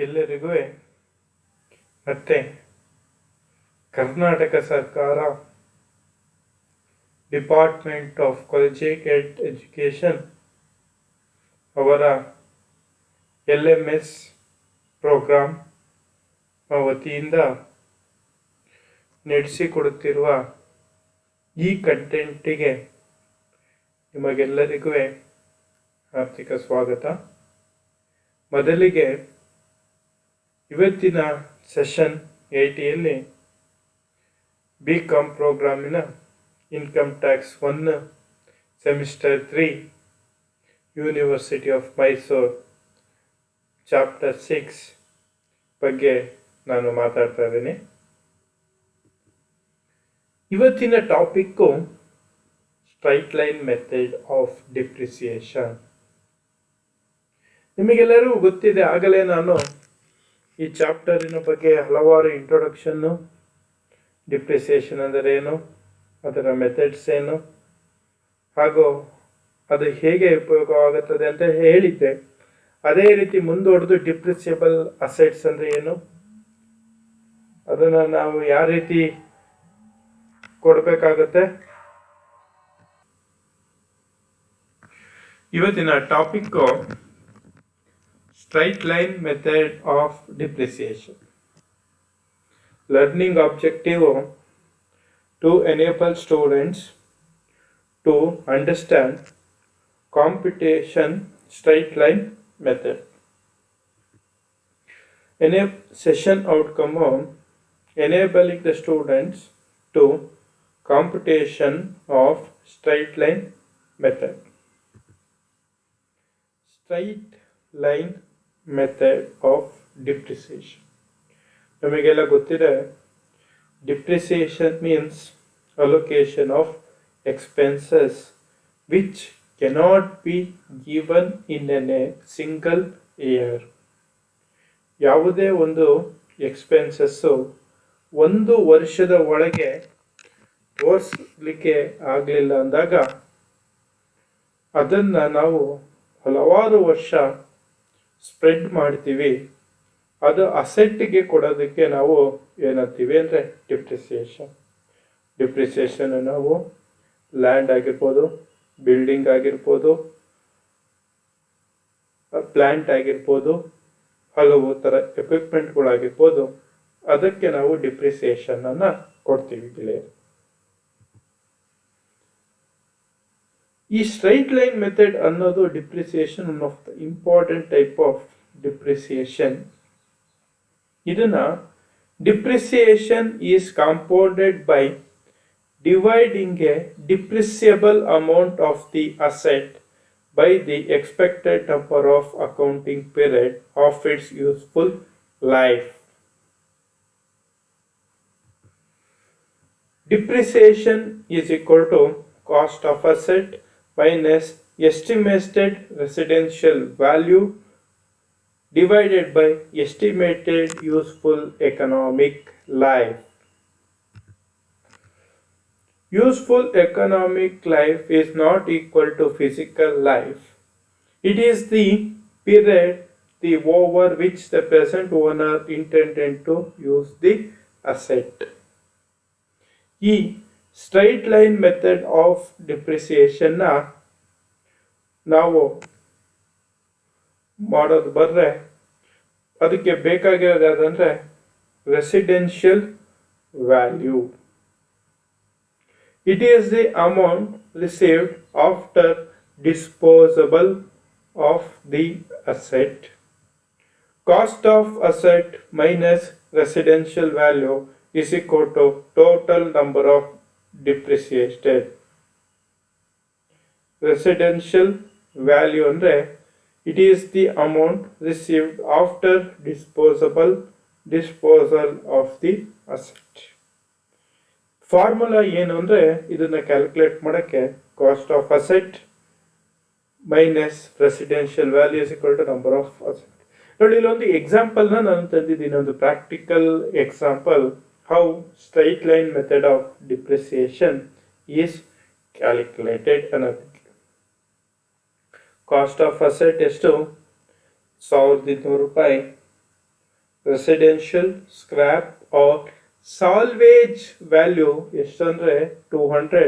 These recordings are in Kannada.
ಎಲ್ಲರಿಗೂ ಮತ್ತೆ ಕರ್ನಾಟಕ ಸರ್ಕಾರ ಡಿಪಾರ್ಟ್ಮೆಂಟ್ ಆಫ್ ಕಾಲೇಜಿಯೇಟ್ ಎಜುಕೇಷನ್ ಅವರ LMS ಪ್ರೋಗ್ರಾಮ್ ವತಿಯಿಂದ ನಡೆಸಿಕೊಡುತ್ತಿರುವ ಈ ಕಂಟೆಂಟಿಗೆ ನಿಮಗೆಲ್ಲರಿಗೂ ಆರ್ಥಿಕ ಸ್ವಾಗತ. ಮೊದಲಿಗೆ ಇವತ್ತಿನ ಸೆಷನ್ 80ಯಲ್ಲಿ BCom ಪ್ರೋಗ್ರಾಮಿನ income tax 1 semester 3 university of Mysuru chapter 6 ಬಗ್ಗೆ ನಾನು ಮಾತಾಡ್ತಾ ಇದ್ದೀನಿ. ಇವತ್ತಿನ topic straight line method of depreciation. ನಿಮಗೆಲ್ಲರಿಗೂ ಗೊತ್ತಿದೆ, ಆಗಲೇ ನಾನು ಈ ಚಾಪ್ಟರಿನ ಬಗ್ಗೆ ಹಲವಾರು ಇಂಟ್ರೊಡಕ್ಷನ್ನು, ಡಿಪ್ರಿಸಿಯೇಷನ್ ಅಂದರೆ ಏನು, ಅದರ ಮೆಥಡ್ಸ್ ಏನು, ಹಾಗೂ ಅದು ಹೇಗೆ ಉಪಯೋಗವಾಗುತ್ತದೆ ಅಂತ ಹೇಳಿದ್ದೆ. ಅದೇ ರೀತಿ ಮುಂದುವರೆದು ಡಿಪ್ರಿಸಿಯಬಲ್ ಅಸೆಟ್ಸ್ ಅಂದರೆ ಏನು, ಅದನ್ನು ನಾವು ಯಾವ ರೀತಿ ಕೊಡಬೇಕಾಗುತ್ತೆ. ಇವತ್ತಿನ topic straight line method of depreciation. Learning objective to enable students to understand computation straight line method. Session outcome enabling the students to computation of straight line method. Straight line method of depreciation. ನಮಗೆಲ್ಲ ಗೊತ್ತಿದೆ, depreciation means allocation of expenses which cannot be given in a single year. ಯಾವುದೇ ಒಂದು ಎಕ್ಸ್ಪೆನ್ಸಸ್ಸು ಒಂದು ವರ್ಷದ ಒಳಗೆ ತೋರಿಸಲಿಕ್ಕೆ ಆಗಲಿಲ್ಲ ಅಂದಾಗ ಅದನ್ನು ನಾವು ಹಲವಾರು ವರ್ಷ ಸ್ಪ್ರೆಡ್ ಮಾಡ್ತೀವಿ. ಅದು ಅಸೆಟ್ಗೆ ಕೊಡೋದಕ್ಕೆ ನಾವು ಏನಂತೀವಿ ಅಂದರೆ ಡಿಪ್ರಿಸಿಯೇಷನ್. ಡಿಪ್ರಿಸಿಯೇಷನ್ ನಾವು ಲ್ಯಾಂಡ್ ಆಗಿರ್ಬೋದು, ಬಿಲ್ಡಿಂಗ್ ಆಗಿರ್ಬೋದು, ಪ್ಲ್ಯಾಂಟ್ ಆಗಿರ್ಬೋದು, ಹಲವು ಥರ ಎಕ್ವಿಪ್ಮೆಂಟ್ಗಳಾಗಿರ್ಬೋದು, ಅದಕ್ಕೆ ನಾವು ಡಿಪ್ರಿಸಿಯೇಷನನ್ನು ಕೊಡ್ತೀವಿ ಗೆಳೆಯರು. ಈ ಸ್ಟ್ರೈಟ್ ಲೈನ್ ಮೆಥಡ್ ಅನ್ನೋದು depreciation one of the important type of depreciation. ಇದನ್ನ depreciation is compounded by dividing a depreciable amount of the asset by the expected number of accounting period of its useful life. Depreciation is equal to cost of asset minus estimated residential value divided by estimated useful economic life. Useful economic life is not equal to physical life. It is the period over which the present owner intended to use the asset. ಈ ಸ್ಟ್ರೈಟ್ ಲೈನ್ ಮೆಥಡ್ ಆಫ್ ಡಿಪ್ರಿಸಿಯೇಷನ್ನ ನಾವು ಮಾಡೋದು ಬರ್ರೆ ಅದಕ್ಕೆ ಬೇಕಾಗಿರೋದು ಯಾವುದಂದ್ರೆ residential value. It is the amount received after disposable of the asset. Cost of asset minus residential value is equal to total number of depreciated. Residential value ಅಂದ್ರೆ it is the amount received after disposal of the asset. Formula ಏನು ಅಂದರೆ ಇದನ್ನ ಕ್ಯಾಲ್ಕುಲೇಟ್ ಮಾಡೋಕ್ಕೆ cost of asset minus residential value is equal to number of asset. ನೋಡಿ, ಇಲ್ಲೊಂದು ಎಕ್ಸಾಂಪಲ್ನ ನಾನು ತಂದಿದ್ದೀನಿ, ಒಂದು practical example how straight line method of depreciation is calculated ಅನ್ನೋದಕ್ಕೆ. ಕಾಸ್ಟ್ ಆಫ್ ಅಸೆಟ್ ಎಷ್ಟು? 1200 ರೂಪಾಯಿ residential scrap or salvage value ಎಷ್ಟಂದರೆ 200.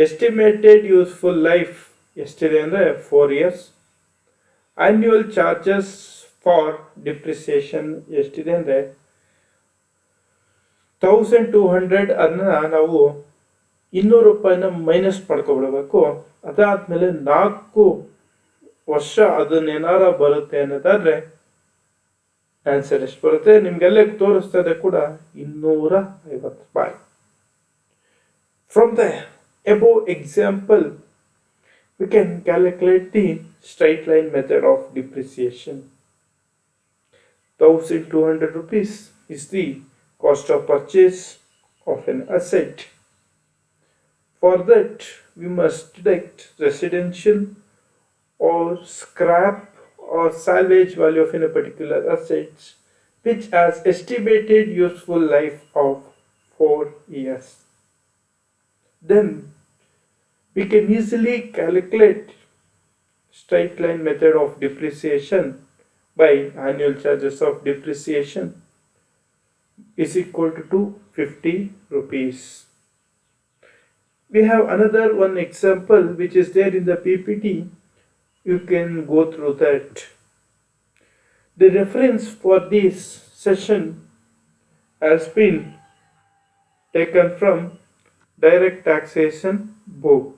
ಎಸ್ಟಿಮೇಟೆಡ್ ಯೂಸ್ಫುಲ್ ಲೈಫ್ ಎಷ್ಟಿದೆ ಅಂದರೆ 4 years. Annual charges for depreciation ಎಷ್ಟಿದೆ ಅಂದರೆ 1200. ಅದನ್ನ ನಾವು 200 ರೂಪಾಯಿನ ಮೈನಸ್ ಮಾಡ್ಕೊಬಿಡ್ಬೇಕು. ಅದಾದ್ಮೇಲೆ 4 ವರ್ಷ ಅದನ್ನೇನಾರ ಬರುತ್ತೆ ಅನ್ನೋದಾದ್ರೆ ಆನ್ಸರ್ ಎಷ್ಟು ಬರುತ್ತೆ ನಿಮ್ಗೆಲ್ಲ ತೋರಿಸ್ತದೆ ಕೂಡ 250 ರೂಪಾಯಿ. From the above example we can calculate the straight line method of depreciation. 1200 rupees is the cost of purchase of an asset. For that we must deduct residential or scrap or salvage value of a particular asset which has estimated useful life of 4 years. Then we can easily calculate straight line method of depreciation by annual charges of depreciation is equal to 250 rupees. We have another one example which is there in the PPT. You can go through that. The reference for this session has been taken from Direct Taxation book.